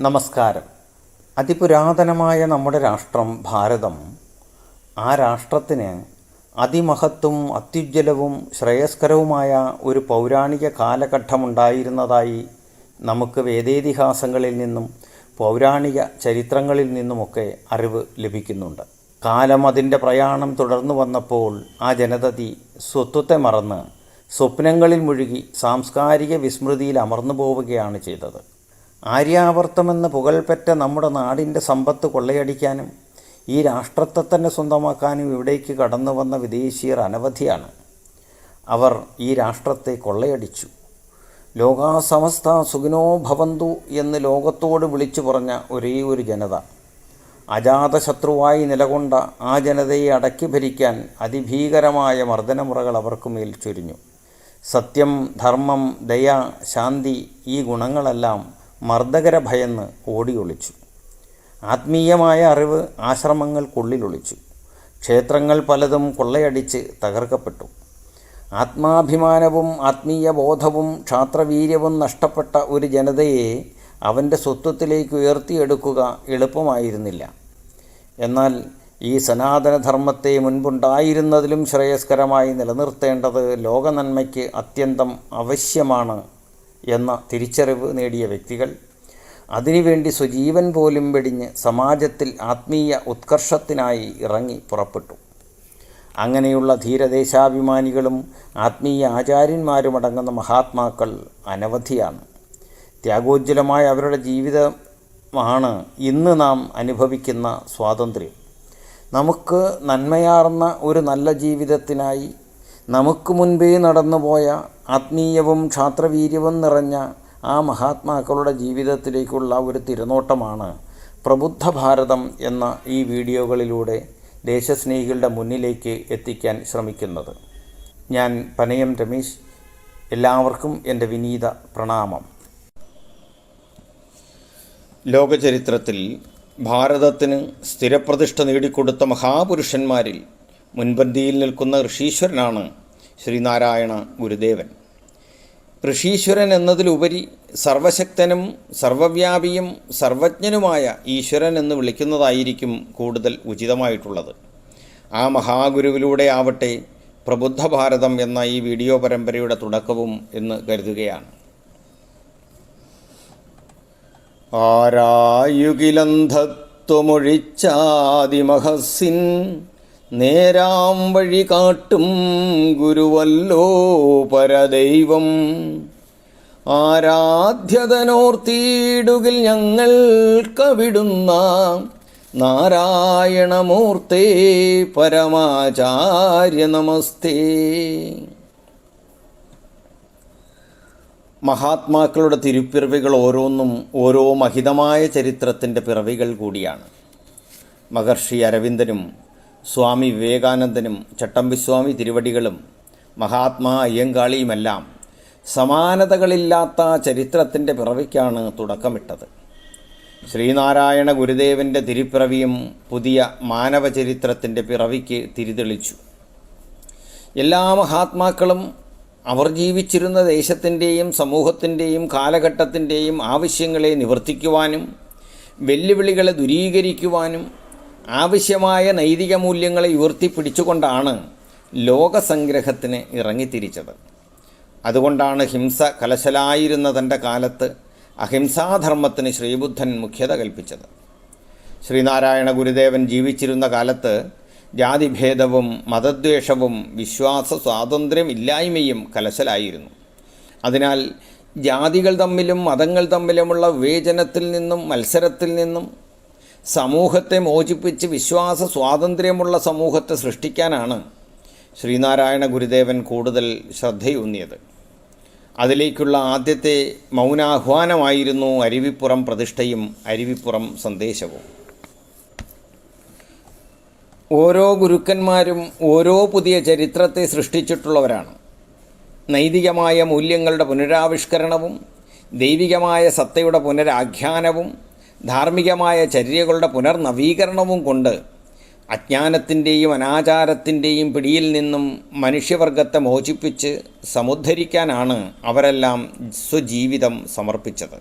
നമസ്കാരം. അതിപുരാതനമായ നമ്മുടെ രാഷ്ട്രം ഭാരതം, ആ രാഷ്ട്രത്തിന് അതിമഹത്വവും അത്യുജ്വലവും ശ്രേയസ്കരവുമായ ഒരു പൗരാണിക കാലഘട്ടമുണ്ടായിരുന്നതായി നമുക്ക് വേദേതിഹാസങ്ങളിൽ നിന്നും പൗരാണിക ചരിത്രങ്ങളിൽ നിന്നുമൊക്കെ അറിവ് ലഭിക്കുന്നുണ്ട്. കാലം അതിൻ്റെ പ്രയാണം തുടർന്നു വന്നപ്പോൾ ആ ജനതതി സ്വത്വത്തെ മറന്ന് സ്വപ്നങ്ങളിൽ മുഴുകി സാംസ്കാരിക വിസ്മൃതിയിൽ അമർന്നു പോവുകയാണ് ചെയ്തത്. ആര്യാവർത്തമെന്ന് പുകൾപെറ്റ നമ്മുടെ നാടിൻ്റെ സമ്പത്ത് കൊള്ളയടിക്കാനും ഈ രാഷ്ട്രത്തെ തന്നെ സ്വന്തമാക്കാനും ഇവിടേക്ക് കടന്നു വന്ന വിദേശീയർ അനവധിയാണ്. അവർ ഈ രാഷ്ട്രത്തെ കൊള്ളയടിച്ചു. ലോകാ സമസ്ത സുഖിനോ ഭവന്തു എന്ന് ലോകത്തോട് വിളിച്ചു പറഞ്ഞ ഒരേ ഒരു ജനത. അജാതശത്രുവായി നിലകൊണ്ട ആ ജനതയെ അടക്കി ഭരിക്കാൻ അതിഭീകരമായ മർദ്ദനമുറകൾ അവർക്കുമേൽ ചൊരിഞ്ഞു. സത്യം, ധർമ്മം, ദയ, ശാന്തി ഈ ഗുണങ്ങളെല്ലാം മർദ്ദകര ഭയന്ന് ഓടിയൊളിച്ചു. ആത്മീയമായ അറിവ് ആശ്രമങ്ങൾക്കുള്ളിലൊളിച്ചു. ക്ഷേത്രങ്ങൾ പലതും കൊള്ളയടിച്ച് തകർക്കപ്പെട്ടു. ആത്മാഭിമാനവും ആത്മീയ ബോധവും ക്ഷാത്രവീര്യവും നഷ്ടപ്പെട്ട ഒരു ജനതയെ അവൻ്റെ സ്വത്വത്തിലേക്ക് ഉയർത്തിയെടുക്കുക എളുപ്പമായിരുന്നില്ല. എന്നാൽ ഈ സനാതനധർമ്മത്തെ മുൻപുണ്ടായിരുന്നതിലും ശ്രേയസ്കരമായി നിലനിർത്തേണ്ടത് ലോകനന്മയ്ക്ക് അത്യന്തം ആവശ്യമാണ് എന്ന തിരിച്ചറിവ് നേടിയ വ്യക്തികൾ അതിനുവേണ്ടി സ്വജീവൻ പോലും വെടിഞ്ഞ് സമാജത്തിൽ ആത്മീയ ഉത്കർഷത്തിനായി ഇറങ്ങി പുറപ്പെട്ടു. അങ്ങനെയുള്ള ധീരദേശാഭിമാനികളും ആത്മീയ ആചാര്യന്മാരുമടങ്ങുന്ന മഹാത്മാക്കൾ അനവധിയാണ്. ത്യാഗോജ്വലമായ അവരുടെ ജീവിതമാണ് ഇന്ന് നാം അനുഭവിക്കുന്ന സ്വാതന്ത്ര്യം. നമുക്ക് നന്മയാർന്ന ഒരു നല്ല ജീവിതത്തിനായി നമുക്ക് മുൻപേ നടന്നുപോയ ആത്മീയവും ക്ഷാത്രവീര്യവും നിറഞ്ഞ ആ മഹാത്മാക്കളുടെ ജീവിതത്തിലേക്കുള്ള ഒരു തിരുനോട്ടമാണ് പ്രബുദ്ധ ഭാരതം എന്ന ഈ വീഡിയോകളിലൂടെ ദേശസ്നേഹികളുടെ മുന്നിലേക്ക് എത്തിക്കാൻ ശ്രമിക്കുന്നത്. ഞാൻ പനയം രമേശ്. എല്ലാവർക്കും എൻ്റെ വിനീത പ്രണാമം. ലോകചരിത്രത്തിൽ ഭാരതത്തിന് സ്ഥിരപ്രതിഷ്ഠ നേടിക്കൊടുത്ത മഹാപുരുഷന്മാരിൽ മുൻപന്തിയിൽ നിൽക്കുന്ന ഋഷീശ്വരനാണ് ശ്രീനാരായണ ഗുരുദേവൻ. ഋഷീശ്വരൻ എന്നതിലുപരി സർവശക്തനും സർവവ്യാപിയും സർവജ്ഞനുമായ ഈശ്വരൻ എന്ന് വിളിക്കുന്നതായിരിക്കും കൂടുതൽ ഉചിതമായിട്ടുള്ളത്. ആ മഹാഗുരുവിലൂടെ ആവട്ടെ പ്രബുദ്ധ ഭാരതം എന്ന ഈ വീഡിയോ പരമ്പരയുടെ തുടക്കവും എന്ന് കരുതുകയാണ്. ആരായുകിലന്ധത്വമൊഴിച്ചാതിമഹസ്സിൻ നേരാം വഴി കാട്ടും ഗുരുവല്ലോ പരദൈവം. ആരാധ്യതനോർത്തിയിടുകിൽ ഞങ്ങൾക്കവിടുന്ന നാരായണമൂർത്തേ പരമാചാര്യ നമസ്തേ. മഹാത്മാക്കളുടെ തിരുപ്പിറവികൾ ഓരോന്നും ഓരോ മഹിതമായ ചരിത്രത്തിൻ്റെ പിറവികൾ കൂടിയാണ്. മഹർഷി അരവിന്ദനും സ്വാമി വിവേകാനന്ദനും ചട്ടമ്പിസ്വാമി തിരുവടികളും മഹാത്മാ അയ്യങ്കാളിയുമെല്ലാം സമാനതകളില്ലാത്ത ചരിത്രത്തിൻ്റെ പിറവിക്കാണ് തുടക്കമിട്ടത്. ശ്രീനാരായണ ഗുരുദേവൻ്റെ തിരുപ്പിറവിയും പുതിയ മാനവചരിത്രത്തിൻ്റെ പിറവിക്ക് തിരിതെളിച്ചു. എല്ലാ മഹാത്മാക്കളും അവർ ജീവിച്ചിരുന്ന ദേശത്തിൻ്റെയും സമൂഹത്തിൻ്റെയും കാലഘട്ടത്തിൻ്റെയും ആവശ്യങ്ങളെ നിവർത്തിക്കുവാനും വെല്ലുവിളികളെ ദൂരീകരിക്കുവാനും ആവശ്യമായ നൈതിക മൂല്യങ്ങളെ ഉയർത്തിപ്പിടിച്ചുകൊണ്ടാണ് ലോകസംഗ്രഹത്തിന് ഇറങ്ങിത്തിരിച്ചത്. അതുകൊണ്ടാണ് ഹിംസ കലശലായിരുന്ന തൻ്റെ കാലത്ത് അഹിംസാധർമ്മത്തിന് ശ്രീബുദ്ധൻ മുഖ്യത കൽപ്പിച്ചത്. ശ്രീനാരായണ ഗുരുദേവൻ ജീവിച്ചിരുന്ന കാലത്ത് ജാതിഭേദവും മതദ്വേഷവും വിശ്വാസ സ്വാതന്ത്ര്യമില്ലായ്മയും കലശലായിരുന്നു. അതിനാൽ ജാതികൾ തമ്മിലും മതങ്ങൾ തമ്മിലുമുള്ള വിവേചനത്തിൽ നിന്നും മത്സരത്തിൽ നിന്നും സമൂഹത്തെ മോചിപ്പിച്ച് വിശ്വാസ സ്വാതന്ത്ര്യമുള്ള സമൂഹത്തെ സൃഷ്ടിക്കാനാണ് ശ്രീനാരായണ ഗുരുദേവൻ കൂടുതൽ ശ്രദ്ധയൂന്നിയത്. അതിലേക്കുള്ള ആദ്യത്തെ മൗനാഹ്വാനമായിരുന്നു അരുവിപ്പുറം പ്രതിഷ്ഠയും അരുവിപ്പുറം സന്ദേശവും. ഓരോ ഗുരുക്കന്മാരും ഓരോ പുതിയ ചരിത്രത്തെ സൃഷ്ടിച്ചിട്ടുള്ളവരാണ്. നൈതികമായ മൂല്യങ്ങളുടെ പുനരാവിഷ്കരണവും ദൈവികമായ സത്തയുടെ പുനരാഖ്യാനവും ധാർമ്മികമായ ചര്യകളുടെ പുനർനവീകരണവും കൊണ്ട് അജ്ഞാനത്തിൻ്റെയും അനാചാരത്തിൻ്റെയും പിടിയിൽ നിന്നും മനുഷ്യവർഗത്തെ മോചിപ്പിച്ച് സമുദ്ധരിക്കാനാണ് അവരെല്ലാം സ്വജീവിതം സമർപ്പിച്ചത്.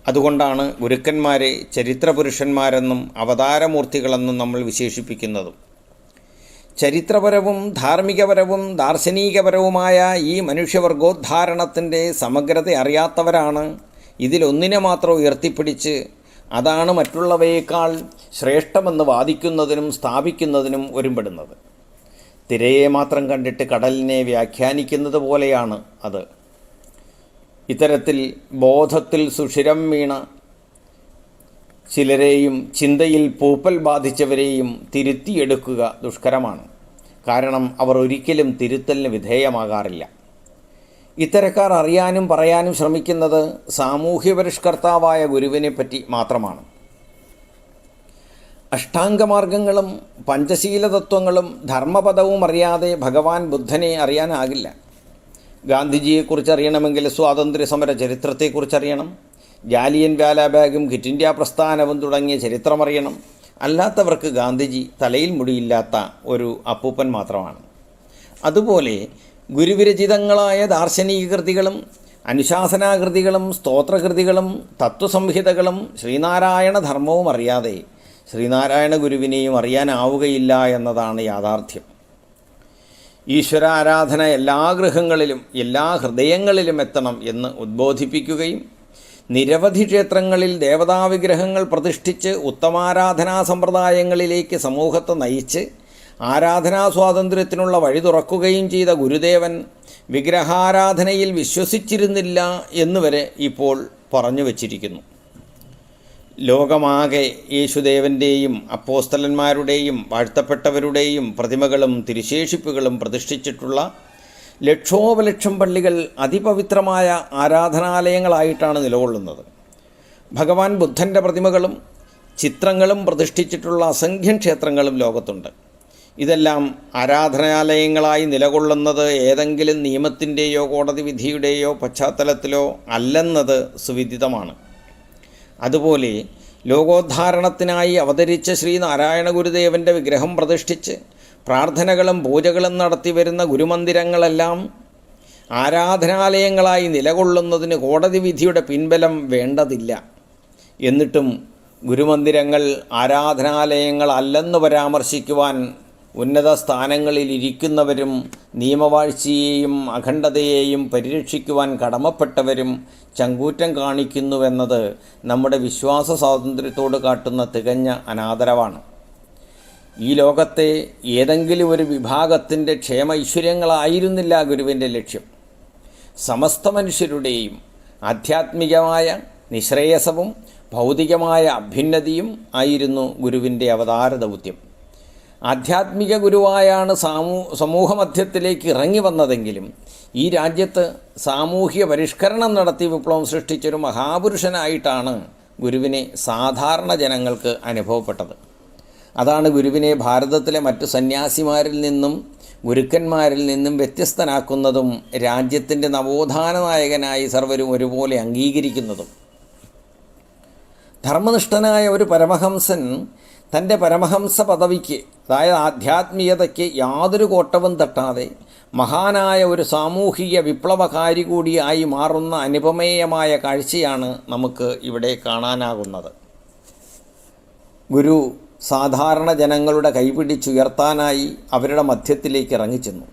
അതുകൊണ്ടാണ് ഗുരുക്കന്മാരെ ചരിത്രപുരുഷന്മാരെന്നും അവതാരമൂർത്തികളെന്നും നമ്മൾ വിശേഷിപ്പിക്കുന്നതും. ചരിത്രപരവും ധാർമ്മികപരവും ദാർശനികപരവുമായ ഈ മനുഷ്യവർഗോദ്ധാരണത്തിൻ്റെ സമഗ്രത അറിയാത്തവരാണ് ഇതിലൊന്നിനെ മാത്രം ഉയർത്തിപ്പിടിച്ച് അതാണ് മറ്റുള്ളവയേക്കാൾ ശ്രേഷ്ഠമെന്ന് വാദിക്കുന്നതിനും സ്ഥാപിക്കുന്നതിനും ഒരുമ്പെടുന്നത്. തിരയെ മാത്രം കണ്ടിട്ട് കടലിനെ വ്യാഖ്യാനിക്കുന്നത് പോലെയാണ് അത്. ഇത്തരത്തിൽ ബോധത്തിൽ സുഷിരം വീണ ചിലരെയും ചിന്തയിൽ പൂപ്പൽ ബാധിച്ചവരെയും തിരുത്തിയെടുക്കുക ദുഷ്കരമാണ്. കാരണം അവർ ഒരിക്കലും തിരുത്തലിന് വിധേയമാകാറില്ല. ഇത്തരക്കാർ അറിയാനും പറയാനും ശ്രമിക്കുന്നത് സാമൂഹ്യപരിഷ്കർത്താവായ ഗുരുവിനെപ്പറ്റി മാത്രമാണ്. അഷ്ടാംഗമാർഗങ്ങളും പഞ്ചശീലതത്വങ്ങളും ധർമ്മപദവും അറിയാതെ ഭഗവാൻ ബുദ്ധനെ അറിയാനാകില്ല. ഗാന്ധിജിയെക്കുറിച്ച് അറിയണമെങ്കിൽ സ്വാതന്ത്ര്യസമര ചരിത്രത്തെക്കുറിച്ചറിയണം. ജാലിയൻ വാലാബാഗും ക്വിറ്റ് ഇന്ത്യ പ്രസ്ഥാനവും തുടങ്ങിയ ചരിത്രമറിയണം. അല്ലാത്തവർക്ക് ഗാന്ധിജി തലയിൽ മുടിയില്ലാത്ത ഒരു അപ്പൂപ്പൻ മാത്രമാണ്. അതുപോലെ ഗുരുവിരചിതങ്ങളായ ദാർശനിക കൃതികളും അനുശാസനാകൃതികളും സ്തോത്രകൃതികളും തത്വസംഹിതകളും ശ്രീനാരായണ ധർമ്മവും അറിയാതെ ശ്രീനാരായണ ഗുരുവിനെയും അറിയാനാവുകയില്ല എന്നതാണ് യാഥാർത്ഥ്യം. ഈശ്വരാരാധന എല്ലാ ഗൃഹങ്ങളിലും എല്ലാ ഹൃദയങ്ങളിലും എത്തണം എന്ന് ഉദ്ബോധിപ്പിക്കുകയും നിരവധി ക്ഷേത്രങ്ങളിൽ ദേവതാവിഗ്രഹങ്ങൾ പ്രതിഷ്ഠിച്ച് ഉത്തമാരാധനാ സമ്പ്രദായങ്ങളിലേക്ക് സമൂഹത്തെ നയിച്ച് ആരാധനാ സ്വാതന്ത്ര്യത്തിനുള്ള വഴി തുറക്കുകയും ചെയ്ത ഗുരുദേവൻ വിഗ്രഹാരാധനയിൽ വിശ്വസിച്ചിരുന്നില്ല എന്നുവരെ ഇപ്പോൾ പറഞ്ഞു വച്ചിരിക്കുന്നു. ലോകമാകെ യേശുദേവൻ്റെയും അപ്പോസ്തലന്മാരുടെയും വാഴ്ത്തപ്പെട്ടവരുടെയും പ്രതിമകളും തിരുശേഷിപ്പുകളും പ്രതിഷ്ഠിച്ചിട്ടുള്ള ലക്ഷോപലക്ഷം പള്ളികൾ അതിപവിത്രമായ ആരാധനാലയങ്ങളായിട്ടാണ് നിലകൊള്ളുന്നത്. ഭഗവാൻ ബുദ്ധൻ്റെ പ്രതിമകളും ചിത്രങ്ങളും പ്രതിഷ്ഠിച്ചിട്ടുള്ള അസംഖ്യം ക്ഷേത്രങ്ങളും ലോകത്തുണ്ട്. ഇതെല്ലാം ആരാധനാലയങ്ങളായി നിലകൊള്ളുന്നത് ഏതെങ്കിലും നിയമത്തിൻ്റെയോ കോടതി വിധിയുടെയോ പശ്ചാത്തലത്തിലോ അല്ലെന്നത് സുവിദിതമാണ്. അതുപോലെ ലോകോദ്ധാരണത്തിനായി അവതരിച്ച ശ്രീനാരായണ ഗുരുദേവൻ്റെ വിഗ്രഹം പ്രതിഷ്ഠിച്ച് പ്രാർത്ഥനകളും പൂജകളും നടത്തി വരുന്ന ഗുരുമന്ദിരങ്ങളെല്ലാം ആരാധനാലയങ്ങളായി നിലകൊള്ളുന്നതിന് കോടതി വിധിയുടെ പിൻബലം വേണ്ടതില്ല. എന്നിട്ടും ഗുരുമന്ദിരങ്ങൾ ആരാധനാലയങ്ങളല്ലെന്ന് പരാമർശിക്കുവാൻ ഉന്നത സ്ഥാനങ്ങളിലിരിക്കുന്നവരും നിയമവാഴ്ചയെയും അഖണ്ഡതയെയും പരിരക്ഷിക്കുവാൻ കടമപ്പെട്ടവരും ചങ്കൂറ്റം കാണിക്കുന്നുവെന്നത് നമ്മുടെ വിശ്വാസ സ്വാതന്ത്ര്യത്തോട് കാട്ടുന്ന തികഞ്ഞ അനാദരവാണ്. ഈ ലോകത്തെ ഏതെങ്കിലും ഒരു വിഭാഗത്തിൻ്റെ ക്ഷേമ ഐശ്വര്യങ്ങളായിരുന്നില്ല ഗുരുവിൻ്റെ ലക്ഷ്യം. സമസ്ത മനുഷ്യരുടെയും ആധ്യാത്മികമായ നിശ്രേയസവും ഭൗതികമായ അഭ്യുന്നതിയും ആയിരുന്നു ഗുരുവിൻ്റെ അവതാര ദൗത്യം. ആധ്യാത്മിക ഗുരുവായാണ് സമൂഹമധ്യത്തിലേക്ക് ഇറങ്ങി വന്നതെങ്കിലും ഈ രാജ്യത്ത് സാമൂഹ്യ പരിഷ്കരണം നടത്തി വിപ്ലവം സൃഷ്ടിച്ചൊരു മഹാപുരുഷനായിട്ടാണ് ഗുരുവിനെ സാധാരണ ജനങ്ങൾക്ക് അനുഭവപ്പെട്ടത്. അതാണ് ഗുരുവിനെ ഭാരതത്തിലെ മറ്റു സന്യാസിമാരിൽ നിന്നും ഗുരുക്കന്മാരിൽ നിന്നും വ്യത്യസ്തനാക്കുന്നതും രാജ്യത്തിൻ്റെ നവോത്ഥാന നായകനായി സർവരും ഒരുപോലെ അംഗീകരിക്കുന്നതും. ധർമ്മനിഷ്ഠനായ ഒരു പരമഹംസൻ തൻ്റെ പരമഹംസ പദവിക്ക്, അതായത് ആധ്യാത്മികതയ്ക്ക് യാതൊരു കോട്ടവും തട്ടാതെ മഹാനായ ഒരു സാമൂഹിക വിപ്ലവകാരി കൂടിയായി മാറുന്ന അനുപമേയമായ കാഴ്ചയാണ് നമുക്ക് ഇവിടെ കാണാനാകുന്നത്. ഗുരു സാധാരണ ജനങ്ങളുടെ കൈപിടിച്ചുയർത്താനായി അവരുടെ മധ്യത്തിലേക്ക് ഇറങ്ങിച്ചെന്നു.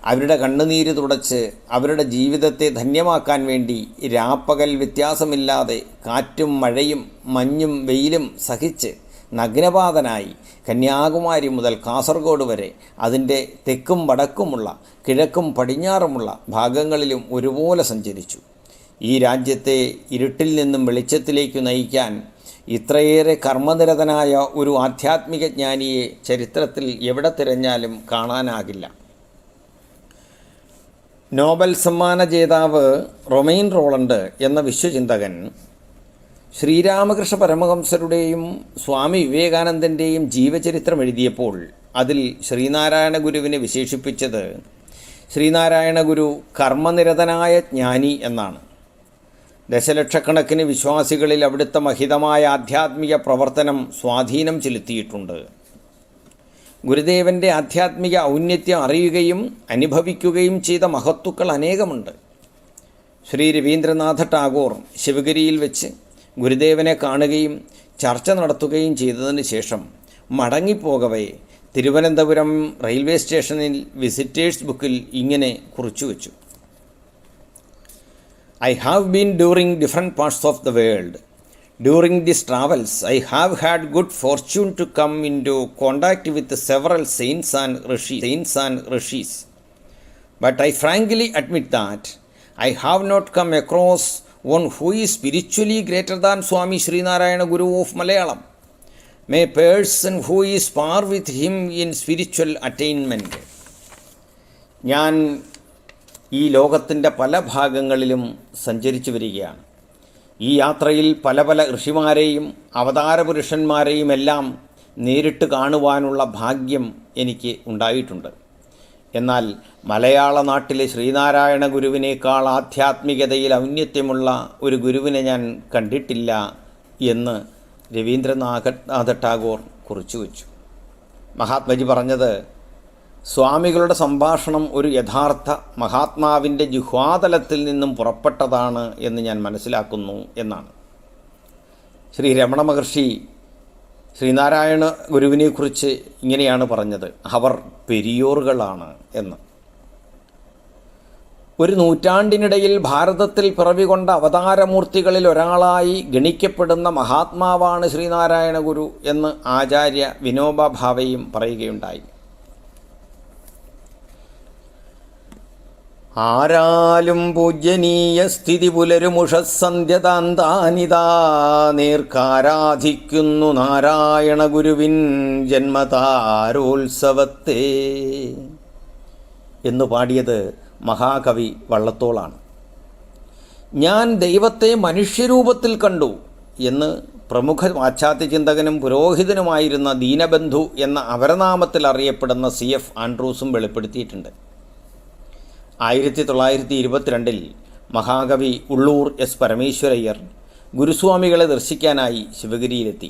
അവരുടെ കണ്ണുനീര് തുടച്ച് അവരുടെ ജീവിതത്തെ ധന്യമാക്കാൻ വേണ്ടി രാപ്പകൽ വ്യത്യാസമില്ലാതെ കാറ്റും മഴയും മഞ്ഞും വെയിലും സഹിച്ച് നഗ്നപാതനായി കന്യാകുമാരി മുതൽ കാസർഗോഡ് വരെ അതിൻ്റെ തെക്കും വടക്കുമുള്ള കിഴക്കും പടിഞ്ഞാറുമുള്ള ഭാഗങ്ങളിലും ഒരുപോലെ സഞ്ചരിച്ചു. ഈ രാജ്യത്തെ ഇരുട്ടിൽ നിന്നും വെളിച്ചത്തിലേക്ക് നയിക്കാൻ ഇത്രയേറെ കർമ്മനിരതനായ ഒരു ആധ്യാത്മിക ജ്ഞാനിയെ ചരിത്രത്തിൽ എവിടെ തിരഞ്ഞാലും കാണാനാകില്ല. നോബൽ സമ്മാന ജേതാവ് റൊമെയിൻ റോളണ്ട് എന്ന വിശ്വചിന്തകൻ ശ്രീരാമകൃഷ്ണ പരമഹംസരുടെയും സ്വാമി വിവേകാനന്ദൻ്റെയും ജീവചരിത്രം എഴുതിയപ്പോൾ അതിൽ ശ്രീനാരായണ ഗുരുവിനെ വിശേഷിപ്പിച്ചത് ശ്രീനാരായണ ഗുരു കർമ്മനിരതനായ ജ്ഞാനി എന്നാണ്. ദശലക്ഷക്കണക്കിന് വിശ്വാസികളിൽ അവിടുത്തെ മഹിതമായ ആധ്യാത്മിക പ്രവർത്തനം സ്വാധീനം ചെലുത്തിയിട്ടുണ്ട്. ഗുരുദേവൻ്റെ ആധ്യാത്മിക ഔന്നത്യം അറിയുകയും അനുഭവിക്കുകയും ചെയ്ത മഹത്തുക്കൾ അനേകമുണ്ട്. ശ്രീ രവീന്ദ്രനാഥ ടാഗോർ ശിവഗിരിയിൽ വെച്ച് ഗുരുദേവനെ കാണുകയും ചർച്ച നടത്തുകയും ചെയ്തതിന് ശേഷം മടങ്ങിപ്പോകവേ തിരുവനന്തപുരം റെയിൽവേ സ്റ്റേഷനിൽ വിസിറ്റേഴ്സ് ബുക്കിൽ ഇങ്ങനെ കുറിച്ചു വച്ചു: I have been during different parts of the world. During these travels, I have had good fortune to come into contact with several saints and rishis. But I frankly admit that I have not come across one who is spiritually greater than Swami Srinarayana Guru of Malayalam, a person who is par with him in spiritual attainment. ഞാൻ ഈ ലോകത്തിൻ്റെ പല ഭാഗങ്ങളിലും സഞ്ചരിച്ചു വരികയാണ്. ഈ യാത്രയിൽ പല പല ഋഷിമാരെയും അവതാരപുരുഷന്മാരെയും എല്ലാം നേരിട്ട് കാണുവാനുള്ള ഭാഗ്യം എനിക്ക് ഉണ്ടായിട്ടുണ്ട്. എന്നാൽ മലയാള നാട്ടിലെ ശ്രീനാരായണ ഗുരുവിനേക്കാൾ ആധ്യാത്മികതയിൽ ഔന്നത്യമുള്ള ഒരു ഗുരുവിനെ ഞാൻ കണ്ടിട്ടില്ല എന്ന് രവീന്ദ്രനാഥ ടാഗോർ കുറിച്ചു വച്ചു. മഹാത്മജി പറഞ്ഞത്, സ്വാമികളുടെ സംഭാഷണം ഒരു യഥാർത്ഥ മഹാത്മാവിൻ്റെ ജിഹ്വാതലത്തിൽ നിന്നും പുറപ്പെട്ടതാണ് എന്ന് ഞാൻ മനസ്സിലാക്കുന്നു എന്നാണ്. ശ്രീ രമണ മഹർഷി ശ്രീനാരായണ ഗുരുവിനെക്കുറിച്ച് ഇങ്ങനെയാണ് പറഞ്ഞത്: അവർ പെരിയോറുകളാണ് എന്ന്. ഒരു നൂറ്റാണ്ടിനിടയിൽ ഭാരതത്തിൽ പിറവികൊണ്ട അവതാരമൂർത്തികളിൽ ഒരാളായി ഗണിക്കപ്പെടുന്ന മഹാത്മാവാണ് ശ്രീനാരായണ ഗുരു എന്ന് ആചാര്യ വിനോബ ഭാവെയും പറയുകയുണ്ടായി. ആരാലും പൂജ്യനീയ സ്ഥിതി പുലരുമുഷസന്ധ്യതാന്താനിതാ നേർക്കാരാധിക്കുന്നു നാരായണ ഗുരുവിൻ ജന്മതാരോത്സവത്തെ എന്ന് പാടിയത് മഹാകവി വള്ളത്തോളാണ്. ഞാൻ ദൈവത്തെ മനുഷ്യരൂപത്തിൽ കണ്ടു എന്ന് പ്രമുഖ പാശ്ചാത്യ ചിന്തകനും പുരോഹിതനുമായിരുന്ന ദീനബന്ധു എന്ന അപരനാമത്തിൽ അറിയപ്പെടുന്ന CF ആൻഡ്രൂസും വെളിപ്പെടുത്തിയിട്ടുണ്ട്. 1922 മഹാകവി ഉള്ളൂർ S. പരമേശ്വരയ്യർ ഗുരുസ്വാമികളെ ദർശിക്കാനായി ശിവഗിരിയിലെത്തി.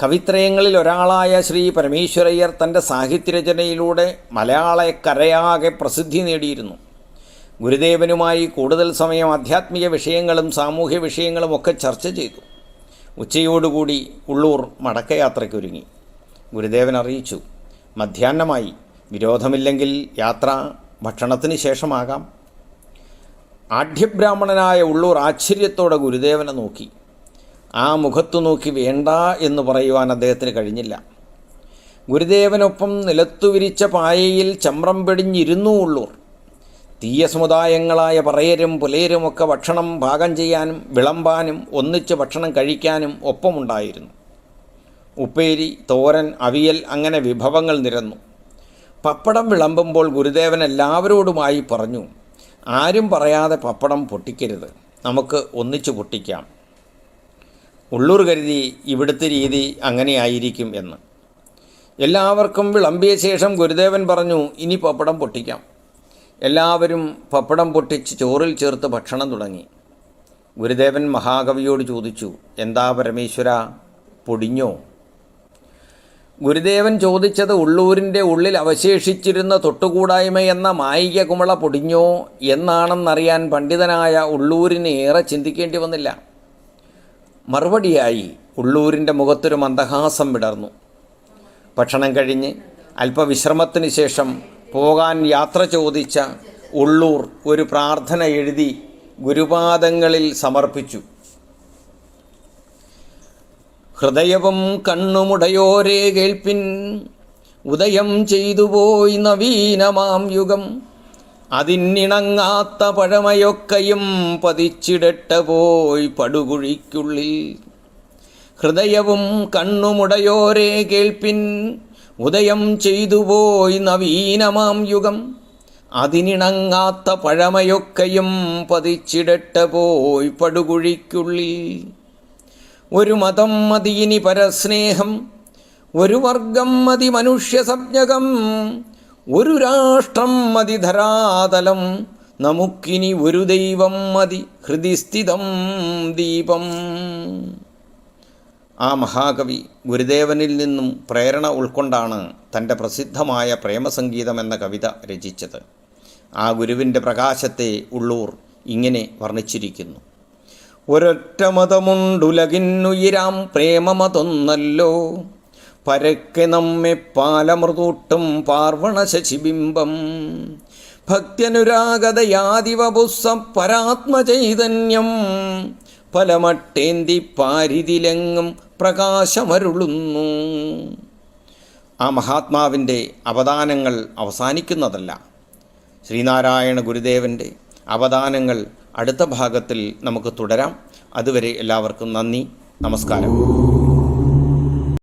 കവിത്രയങ്ങളിൽ ഒരാളായ ശ്രീ പരമേശ്വരയ്യർ തൻ്റെ സാഹിത്യരചനയിലൂടെ മലയാളക്കരയാകെ പ്രസിദ്ധി നേടിയിരുന്നു. ഗുരുദേവനുമായി കൂടുതൽ സമയം ആധ്യാത്മിക വിഷയങ്ങളും സാമൂഹ്യ വിഷയങ്ങളും ഒക്കെ ചർച്ച ചെയ്തു. ഉച്ചയോടുകൂടി ഉള്ളൂർ മടക്കയാത്രയ്ക്കൊരുങ്ങി. ഗുരുദേവൻ അറിയിച്ചു: മധ്യാഹ്നമായി, വിരോധമില്ലെങ്കിൽ യാത്ര ഭക്ഷണത്തിന് ശേഷമാകാം. ആഢ്യബ്രാഹ്മണനായ ഉള്ളൂർ ആശ്ചര്യത്തോടെ ഗുരുദേവനെ നോക്കി. ആ മുഖത്തു നോക്കി വേണ്ട എന്ന് പറയുവാൻ അദ്ദേഹത്തിന് കഴിഞ്ഞില്ല. ഗുരുദേവനൊപ്പം നിലത്തു വിരിച്ച പായയിൽ ചമ്രം പെടിഞ്ഞിരുന്നു ഉള്ളൂർ. തീയ സമുദായങ്ങളായ പറയരും പുലയരുമൊക്കെ ഭക്ഷണം പാകം ചെയ്യാനും വിളമ്പാനും ഒന്നിച്ച് ഭക്ഷണം കഴിക്കാനും ഒപ്പമുണ്ടായിരുന്നു. ഉപ്പേരി, തോരൻ, അവിയൽ അങ്ങനെ വിഭവങ്ങൾ നിരന്നു. പപ്പടം വിളമ്പുമ്പോൾ ഗുരുദേവൻ എല്ലാവരോടുമായി പറഞ്ഞു: ആരും പറയാതെ പപ്പടം പൊട്ടിക്കരുത്, നമുക്ക് ഒന്നിച്ചു പൊട്ടിക്കാം. ഉള്ളൂർ കരുതി ഇവിടുത്തെ രീതി അങ്ങനെയായിരിക്കും എന്ന്. എല്ലാവർക്കും വിളമ്പിയ ശേഷം ഗുരുദേവൻ പറഞ്ഞു: ഇനി പപ്പടം പൊട്ടിക്കാം. എല്ലാവരും പപ്പടം പൊട്ടിച്ച് ചോറിൽ ചേർത്ത് ഭക്ഷണം തുടങ്ങി. ഗുരുദേവൻ മഹാകവിയോട് ചോദിച്ചു: എന്താ പരമേശ്വര, പൊടിഞ്ഞോ? ഗുരുദേവൻ ചോദിച്ചത് ഉള്ളൂരിൻ്റെ ഉള്ളിൽ അവശേഷിച്ചിരുന്ന തൊട്ടുകൂടായ്മ എന്ന മായിക കുമിള പൊടിഞ്ഞോ എന്നാണെന്നറിയാൻ പണ്ഡിതനായ ഉള്ളൂരിന് ഏറെ ചിന്തിക്കേണ്ടി വന്നില്ല. മറുപടിയായി ഉള്ളൂരിൻ്റെ മുഖത്തൊരു മന്ദഹാസം വിടർന്നു. ഭക്ഷണം കഴിഞ്ഞ് അല്പവിശ്രമത്തിന് ശേഷം പോകാൻ യാത്ര ചോദിച്ച ഉള്ളൂർ ഒരു പ്രാർത്ഥന എഴുതി ഗുരുപാദങ്ങളിൽ സമർപ്പിച്ചു. ഹൃദയവും കണ്ണുമുടയോരേ കേൾപ്പിൻ, ഉദയം ചെയ്തുപോയി നവീനമാം യുഗം, അതിനിണങ്ങാത്ത പഴമയൊക്കെയും പതിച്ചിടട്ട പോയി പടുകുഴിക്കുള്ളിൽ. ഹൃദയവും കണ്ണുമുടയോരേ കേൾപ്പിൻ, ഉദയം ചെയ്തുപോയി നവീനമാം യുഗം, അതിനിണങ്ങാത്ത പഴമയൊക്കെയും പതിച്ചിടട്ട പോയി പടുകുഴിക്കുള്ളിൽ. ഒരു മതം മതി ഇനി പരസ്നേഹം, ഒരു വർഗം മതി മനുഷ്യസഞ്ജകം, ഒരു രാഷ്ട്രം മതി ധരാതലം, നമുക്കിനി ഒരു ദൈവം മതി ഹൃദിസ്ഥിതം ദീപം. ആ മഹാകവി ഗുരുദേവനിൽ നിന്നും പ്രേരണ ഉൾക്കൊണ്ടാണ് തൻ്റെ പ്രസിദ്ധമായ പ്രേമസംഗീതം എന്ന കവിത രചിച്ചത്. ആ ഗുരുവിൻ്റെ പ്രകാശത്തെ ഉള്ളൂർ ഇങ്ങനെ വർണ്ണിച്ചിരിക്കുന്നു: ഒരൊറ്റ മതമുണ്ടുലകിന്നുയിരാം പ്രേമമതൊന്നല്ലോ, പരക്കെ നമ്മെ പാലമൃതൂട്ടും പാർവണ ശശിബിംബം. ഭക്ത്യനുരാഗതയാദിവപുസ്സ പരാത്മചൈതന്യം, ഫലമട്ടേന്തി പാരിതിലെങ്ങും പ്രകാശമരുളുന്നു. ആ മഹാത്മാവിൻ്റെ അവദാനങ്ങൾ അവസാനിക്കുന്നതല്ല. ശ്രീനാരായണ ഗുരുദേവൻ്റെ അവദാനങ്ങൾ അടുത്ത ഭാഗത്തിൽ നമുക്ക് തുടരാം. അതുവരെ എല്ലാവർക്കും നന്ദി, നമസ്കാരം.